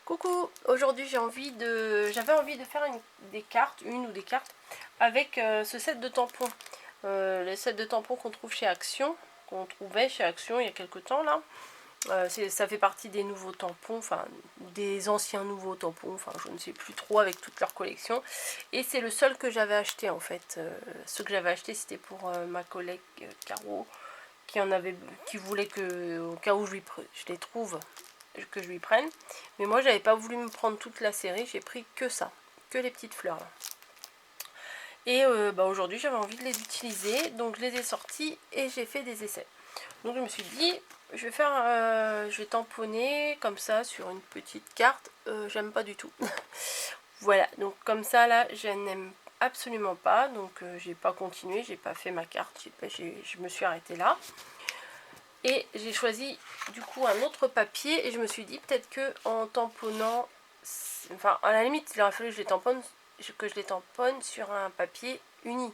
Coucou, aujourd'hui j'avais envie de faire une ou des cartes avec ce set de tampons. Les sets de tampons qu'on trouve chez Action, qu'on trouvait chez Action il y a quelques temps là. Ça fait partie des nouveaux tampons, enfin des anciens nouveaux tampons, enfin je ne sais plus trop avec toute leur collection. Et c'est le seul que j'avais acheté en fait. Ce que j'avais acheté c'était pour ma collègue Caro qui voulait que au cas où je les trouve, que je lui prenne. Mais moi j'avais pas voulu me prendre toute la série, j'ai pris que ça, que les petites fleurs là. Et aujourd'hui j'avais envie de les utiliser, donc je les ai sortis et j'ai fait des essais. Donc je me suis dit, je vais tamponner comme ça sur une petite carte. J'aime pas du tout. Voilà, donc comme ça là, je n'aime absolument pas. Donc j'ai pas continué, j'ai pas fait ma carte, je me suis arrêtée là. Et j'ai choisi du coup un autre papier et je me suis dit peut-être que en tamponnant, enfin à la limite il aurait fallu que je les tamponne sur un papier uni.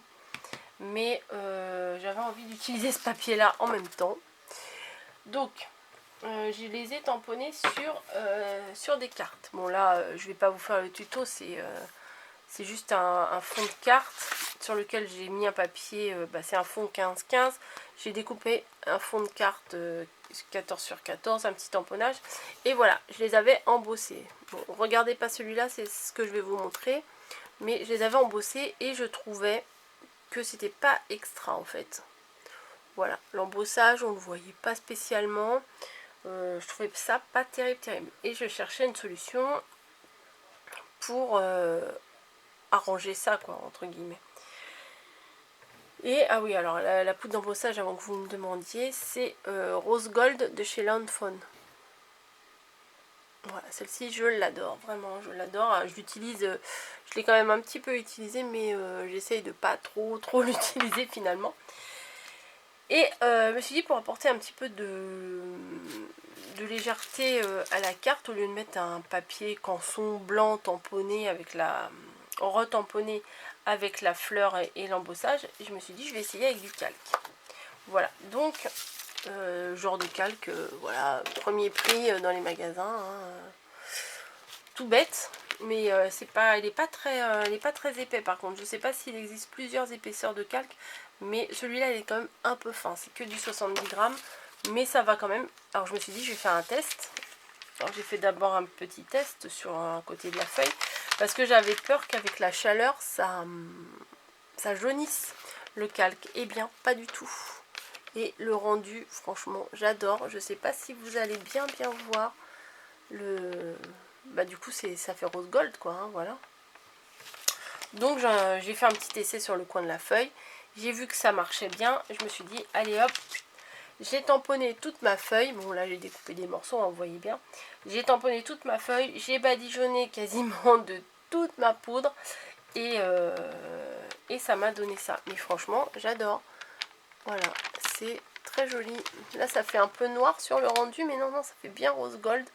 Mais j'avais envie d'utiliser ce papier là en même temps. Donc je les ai tamponnés sur des cartes. Bon là je vais pas vous faire le tuto, c'est juste un fond de carte sur lequel j'ai mis un papier, c'est un fond 15-15. J'ai découpé un fond de carte 14 sur 14, un petit tamponnage. Et voilà, je les avais embossés. Bon, regardez pas celui-là, c'est ce que je vais vous montrer. Mais je les avais embossés et je trouvais que c'était pas extra en fait. Voilà, l'embossage, on ne le voyait pas spécialement. Je trouvais ça pas terrible. Et je cherchais une solution pour arranger ça, quoi, entre guillemets. Et, ah oui, alors, la poudre d'embossage, avant que vous me demandiez, c'est Rose Gold de chez Lawnfawn. Voilà, celle-ci, je l'adore, vraiment, je l'adore. Je l'utilise, je l'ai quand même un petit peu utilisée, mais j'essaye de pas trop l'utiliser finalement. Et je me suis dit, pour apporter un petit peu de légèreté à la carte, au lieu de mettre un papier canson blanc tamponné avec retamponné avec la fleur et l'embossage, je me suis dit je vais essayer avec du calque. Voilà, donc genre de calque, voilà, premier prix dans les magasins, hein, tout bête, mais il n'est pas très épais par contre. Je sais pas s'il existe plusieurs épaisseurs de calque, mais celui-là il est quand même un peu fin, c'est que du 70 grammes, mais ça va quand même. Alors je me suis dit je vais faire un test. Alors j'ai fait d'abord un petit test sur un côté de la feuille, parce que j'avais peur qu'avec la chaleur ça jaunisse le calque. Eh bien pas du tout. Et le rendu, franchement j'adore. Je sais pas si vous allez bien voir le... du coup ça fait rose gold quoi, hein, voilà. Donc j'ai fait un petit essai sur le coin de la feuille. J'ai vu que ça marchait bien. Je me suis dit allez hop, j'ai tamponné toute ma feuille. Bon là j'ai découpé des morceaux, hein, vous voyez bien. J'ai tamponné toute ma feuille. J'ai badigeonné quasiment de toute ma poudre. Et ça m'a donné ça. Mais franchement j'adore. Voilà, c'est très joli. Là ça fait un peu noir sur le rendu, mais non, ça fait bien rose gold.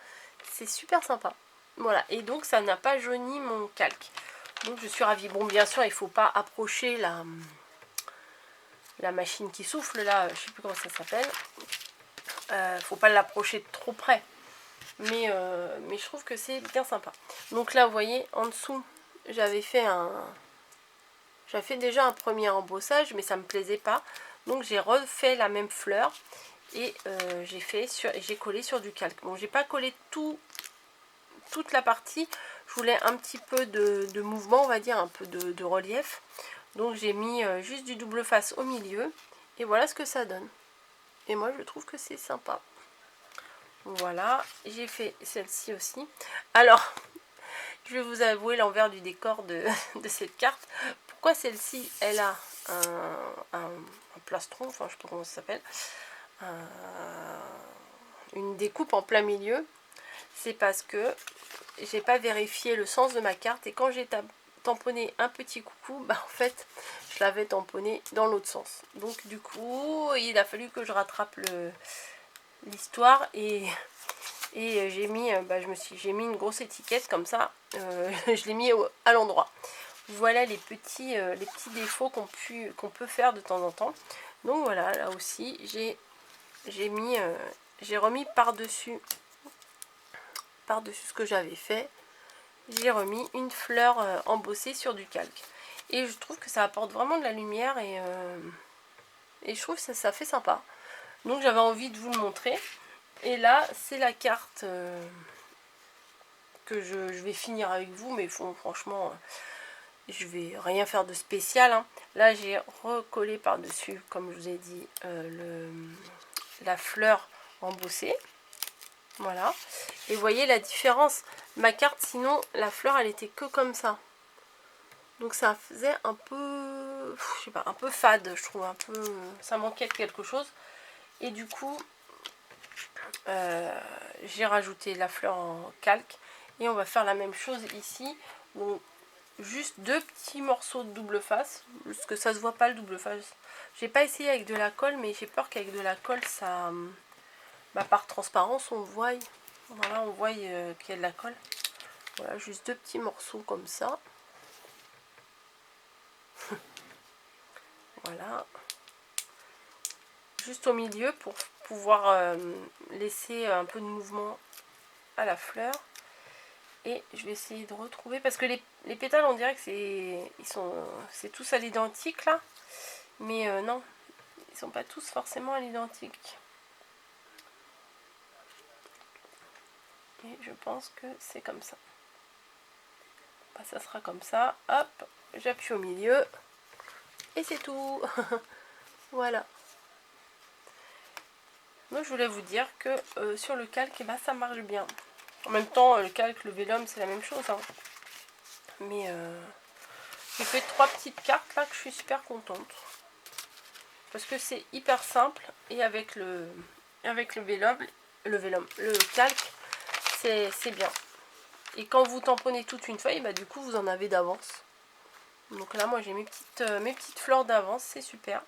C'est super sympa. Voilà, et donc ça n'a pas jauni mon calque. Donc je suis ravie. Bon, bien sûr, il ne faut pas approcher la machine qui souffle, là, je sais plus comment ça s'appelle. Faut pas l'approcher de trop près. Mais je trouve que c'est bien sympa. Donc là, vous voyez, en dessous, j'avais fait déjà un premier embossage, mais ça me plaisait pas. Donc j'ai refait la même fleur et j'ai collé sur du calque. Bon, j'ai pas collé toute la partie. Je voulais un petit peu de mouvement, on va dire, un peu de relief. Donc j'ai mis juste du double face au milieu. Et voilà ce que ça donne. Et moi je trouve que c'est sympa. Voilà, j'ai fait celle-ci aussi. Alors, je vais vous avouer l'envers du décor de cette carte. Pourquoi celle-ci, elle a un plastron, enfin je sais pas comment ça s'appelle, une découpe en plein milieu. C'est parce que j'ai pas vérifié le sens de ma carte et quand j'ai tamponné un petit coucou, en fait je l'avais tamponné dans l'autre sens. Donc du coup il a fallu que je rattrape l'histoire et j'ai mis j'ai mis une grosse étiquette comme ça. Je l'ai mis à l'endroit. Voilà les petits défauts qu'on peut faire de temps en temps. Donc voilà, là aussi j'ai remis par dessus par-dessus ce que j'avais fait, j'ai remis une fleur embossée sur du calque. Et je trouve que ça apporte vraiment de la lumière et je trouve que ça fait sympa. Donc j'avais envie de vous le montrer. Et là, c'est la carte que je vais finir avec vous. Mais franchement, je vais rien faire de spécial. Hein. Là, j'ai recollé par-dessus, comme je vous ai dit, la fleur embossée. Voilà. Et vous voyez la différence. Ma carte, sinon, la fleur, elle était que comme ça. Donc ça faisait un peu, je sais pas, un peu fade, je trouve. Un peu, ça manquait de quelque chose. Et du coup, j'ai rajouté la fleur en calque. Et on va faire la même chose ici. Donc, juste 2 petits morceaux de double face. Parce que ça se voit pas le double face. J'ai pas essayé avec de la colle, mais j'ai peur qu'avec de la colle, ça... par transparence, on voit... Voilà, on voit qu'il y a de la colle. Voilà, juste 2 petits morceaux comme ça. Voilà. Juste au milieu pour pouvoir laisser un peu de mouvement à la fleur. Et je vais essayer de retrouver, parce que les pétales, on dirait que c'est tous à l'identique là. Mais non, ils sont pas tous forcément à l'identique. Et je pense que c'est comme ça. Ça sera comme ça. Hop, j'appuie au milieu. Et c'est tout. Voilà. Donc je voulais vous dire que sur le calque, ça marche bien. En même temps, le calque, le vélum, c'est la même chose. Hein. Mais j'ai fait 3 petites cartes là que je suis super contente. Parce que c'est hyper simple. Et avec le vélum, le calque, c'est bien. Et quand vous tamponnez toute une feuille, du coup vous en avez d'avance. Donc là moi j'ai mes petites fleurs d'avance, c'est super.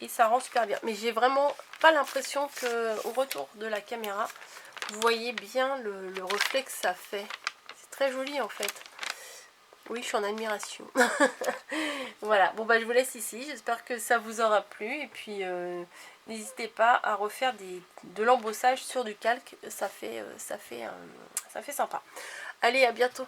Et ça rend super bien. Mais j'ai vraiment pas l'impression que au retour de la caméra, vous voyez bien le reflet que ça fait. C'est très joli en fait. Oui, je suis en admiration. Voilà, bon je vous laisse ici. J'espère que ça vous aura plu. Et puis n'hésitez pas à refaire de l'embossage sur du calque. Ça fait sympa. Allez, à bientôt.